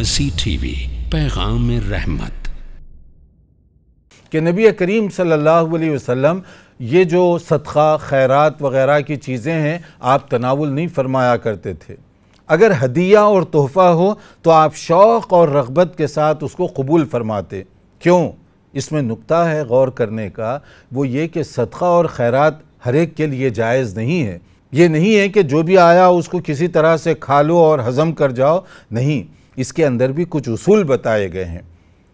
आबासी TV, पैगाम रहमत। कि नबी करीम सल्लल्लाहु अलैहि वसल्लम ये जो सदक़ा खैरात वग़ैरह की चीज़ें हैं आप तनावुल नहीं फरमाया करते थे। अगर हदिया और तोहफ़ा हो तो आप शौक़ और रग़बत के साथ उसको कबूल फरमाते। क्यों? इसमें नुक्ता है गौर करने का, वो ये कि सदक़ा और खैरात हर एक के लिए जायज़ नहीं है। ये नहीं है कि जो भी आया उसको किसी तरह से खा लो और हज़म कर जाओ, नहीं, इसके अंदर भी कुछ उसूल बताए गए हैं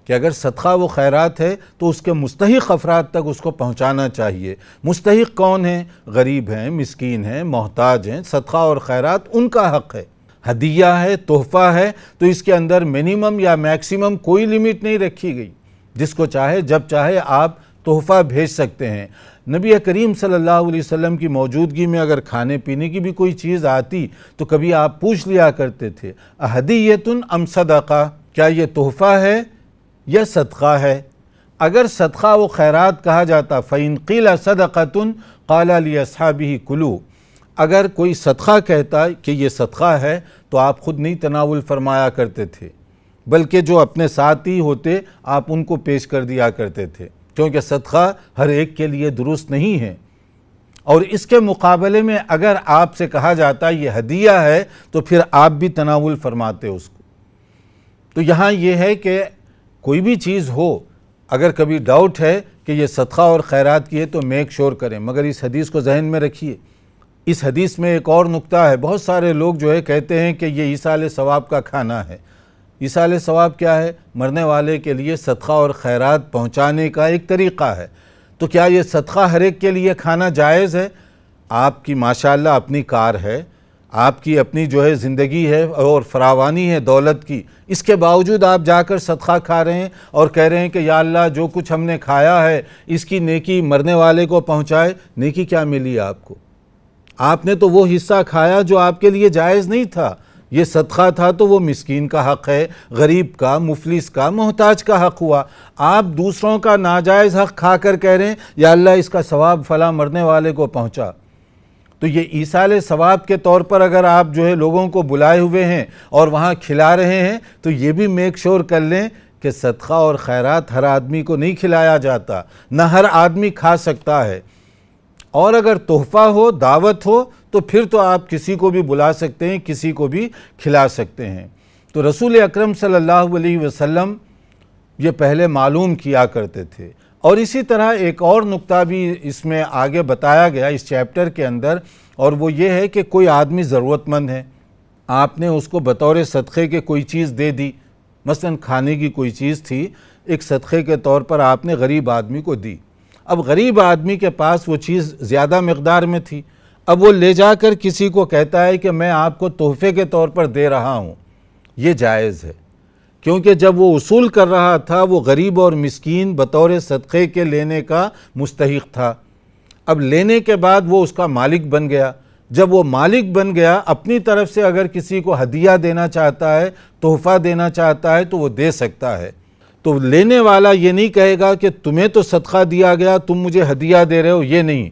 कि अगर सदक़ा व खैरात है तो उसके मुस्तहिक़ अफ़राद तक उसको पहुँचाना चाहिए। मुस्तहिक़ कौन है? गरीब हैं, मिस्कीन हैं, मोहताज हैं। सदक़ा और खैरात उनका हक़ है। हदिया है, तोहफ़ा है, तो इसके अंदर मिनिमम या मैक्सिमम कोई लिमिट नहीं रखी गई। जिसको चाहे जब चाहे आप तोहफ़ा भेज सकते हैं। नबी करीम सल्लल्लाहु अलैहि वसल्लम की मौजूदगी में अगर खाने पीने की भी कोई चीज़ आती तो कभी आप पूछ लिया करते थे, अहदियतुन अम सदक़ा, क्या ये तोहफ़ा है या सदक़ा है? अगर सदक़ा व खैरात कहा जाता फ़इन क़ील सदक़तुन क़ाल लिअस्हाबिही कुलू, अगर कोई सदक़ा कहता कि ये सदक़ा है तो आप ख़ुद नहीं तनावुल फरमाया करते थे, बल्कि जो अपने साथी होते आप उनको पेश कर दिया करते थे, क्योंकि सदक़ा हर एक के लिए दुरुस्त नहीं है। और इसके मुकाबले में अगर आपसे कहा जाता ये हदिया है तो फिर आप भी तनावुल फरमाते उसको। तो यहाँ ये है कि कोई भी चीज़ हो, अगर कभी डाउट है कि ये सदक़ा और खैरात की है तो मेक श्योर करें, मगर इस हदीस को जहन में रखिए। इस हदीस में एक और नुक्ता है, बहुत सारे लोग जो है कहते हैं कि ये ईसाल सवाब का खाना है। ईसाल सवाब क्या है? मरने वाले के लिए सदक़ा और खैरात पहुँचाने का एक तरीक़ा है। तो क्या ये सदक़ा हर एक के लिए खाना जायज़ है? आपकी माशाअल्लाह अपनी कार है, आपकी अपनी जो है ज़िंदगी है और फरावानी है दौलत की, इसके बावजूद आप जाकर सदक़ा खा रहे हैं और कह रहे हैं कि या अल्लाह जो कुछ हमने खाया है इसकी नेकी मरने वाले को पहुँचाए। नेकी क्या मिली आपको? आपने तो वो हिस्सा खाया जो आपके लिए जायज़ नहीं था। ये सदक़ा था तो वो मिस्कीन का हक़ है, गरीब का, मुफलिस का, मोहताज का हक़ हुआ। आप दूसरों का नाजायज़ हक़ खा कर कह रहे हैं या अल्लाह इसका सवाब फ़ला मरने वाले को पहुँचा। तो ये ईसाल सवाब के तौर पर अगर आप जो है लोगों को बुलाए हुए हैं और वहाँ खिला रहे हैं तो ये भी मेक श्योर कर लें कि सदक़ा और खैरात हर आदमी को नहीं खिलाया जाता, न हर आदमी खा सकता है। और अगर तोहफ़ा हो, दावत हो, तो फिर तो आप किसी को भी बुला सकते हैं, किसी को भी खिला सकते हैं। तो रसूल अकरम सल्लल्लाहु अलैहि वसल्लम ये पहले मालूम किया करते थे। और इसी तरह एक और नुक्ता भी इसमें आगे बताया गया इस चैप्टर के अंदर, और वो ये है कि कोई आदमी ज़रूरतमंद है, आपने उसको बतौर सदक़े के कोई चीज़ दे दी, मसलन खाने की कोई चीज़ थी, एक सदक़े के तौर पर आपने गरीब आदमी को दी। अब गरीब आदमी के पास वो चीज़ ज़्यादा मकदार में थी, अब वो ले जाकर किसी को कहता है कि मैं आपको तोहफ़े के तौर पर दे रहा हूँ, ये जायज़ है। क्योंकि जब वो उसूल कर रहा था वो गरीब और मिस्कीन बतौर सदक़े के लेने का मुस्तहिक़ था। अब लेने के बाद वो उसका मालिक बन गया। जब वो मालिक बन गया, अपनी तरफ से अगर किसी को हदिया देना चाहता है, तोहफ़ा देना चाहता है तो वो दे सकता है। तो लेने वाला ये नहीं कहेगा कि तुम्हें तो सदक़ा दिया गया, तुम मुझे हदिया दे रहे हो, ये नहीं,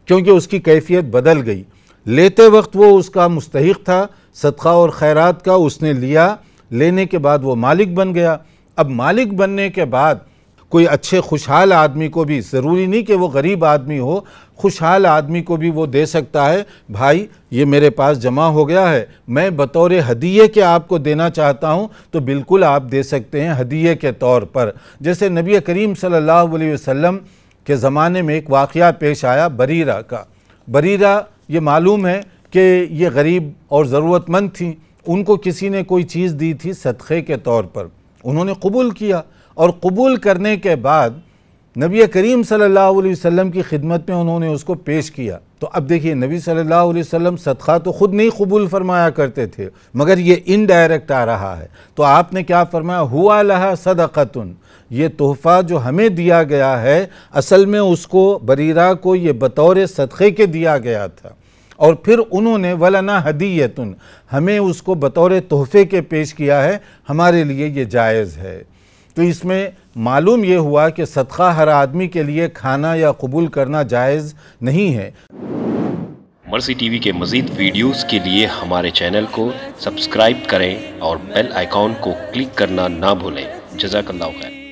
क्योंकि उसकी कैफियत बदल गई। लेते वक्त वो उसका मुस्तहिक़ था सदक़ा और खैरात का, उसने लिया, लेने के बाद वो मालिक बन गया। अब मालिक बनने के बाद कोई अच्छे खुशहाल आदमी को भी, ज़रूरी नहीं कि वो गरीब आदमी हो, खुशहाल आदमी को भी वो दे सकता है, भाई ये मेरे पास जमा हो गया है, मैं बतौर हदिये के आपको देना चाहता हूँ, तो बिल्कुल आप दे सकते हैं हदिये के तौर पर। जैसे नबी करीम सल्लल्लाहु अलैहि वसल्लम के ज़माने में एक वाक़या पेश आया बरीरा का। बरीरा ये मालूम है कि ये गरीब और ज़रूरतमंद थी, उनको किसी ने कोई चीज़ दी थी सदक़े के तौर पर, उन्होंने कबूल किया, और कबूल करने के बाद नबी करीम सल्लल्लाहु अलैहि वसल्लम की खिदमत में उन्होंने उसको पेश किया। तो अब देखिए, नबी सल्लल्लाहु अलैहि वसल्लम सदक़ा तो ख़ुद नहीं कबूल फरमाया करते थे, मगर ये इनडायरेक्ट आ रहा है, तो आपने क्या फरमाया? हुआ लहा सदक़तुन, ये तोहफ़ा जो हमें दिया गया है असल में उसको बरीरा को ये बतौर सदक़े के दिया गया था, और फिर उन्होंने वलना हदीयतुन, हमें उसको बतौर तोहफ़े के पेश किया है, हमारे लिए ये जायज़ है। तो इसमें मालूम ये हुआ कि सदक़ा हर आदमी के लिए खाना या कबूल करना जायज़ नहीं है। مرسی ٹی وی کے مزید ویڈیوز کے لیے ہمارے چینل کو سبسکرائب کریں اور بیل آئیکن کو کلک کرنا نہ بھولیں۔ جزاک اللہ خیر۔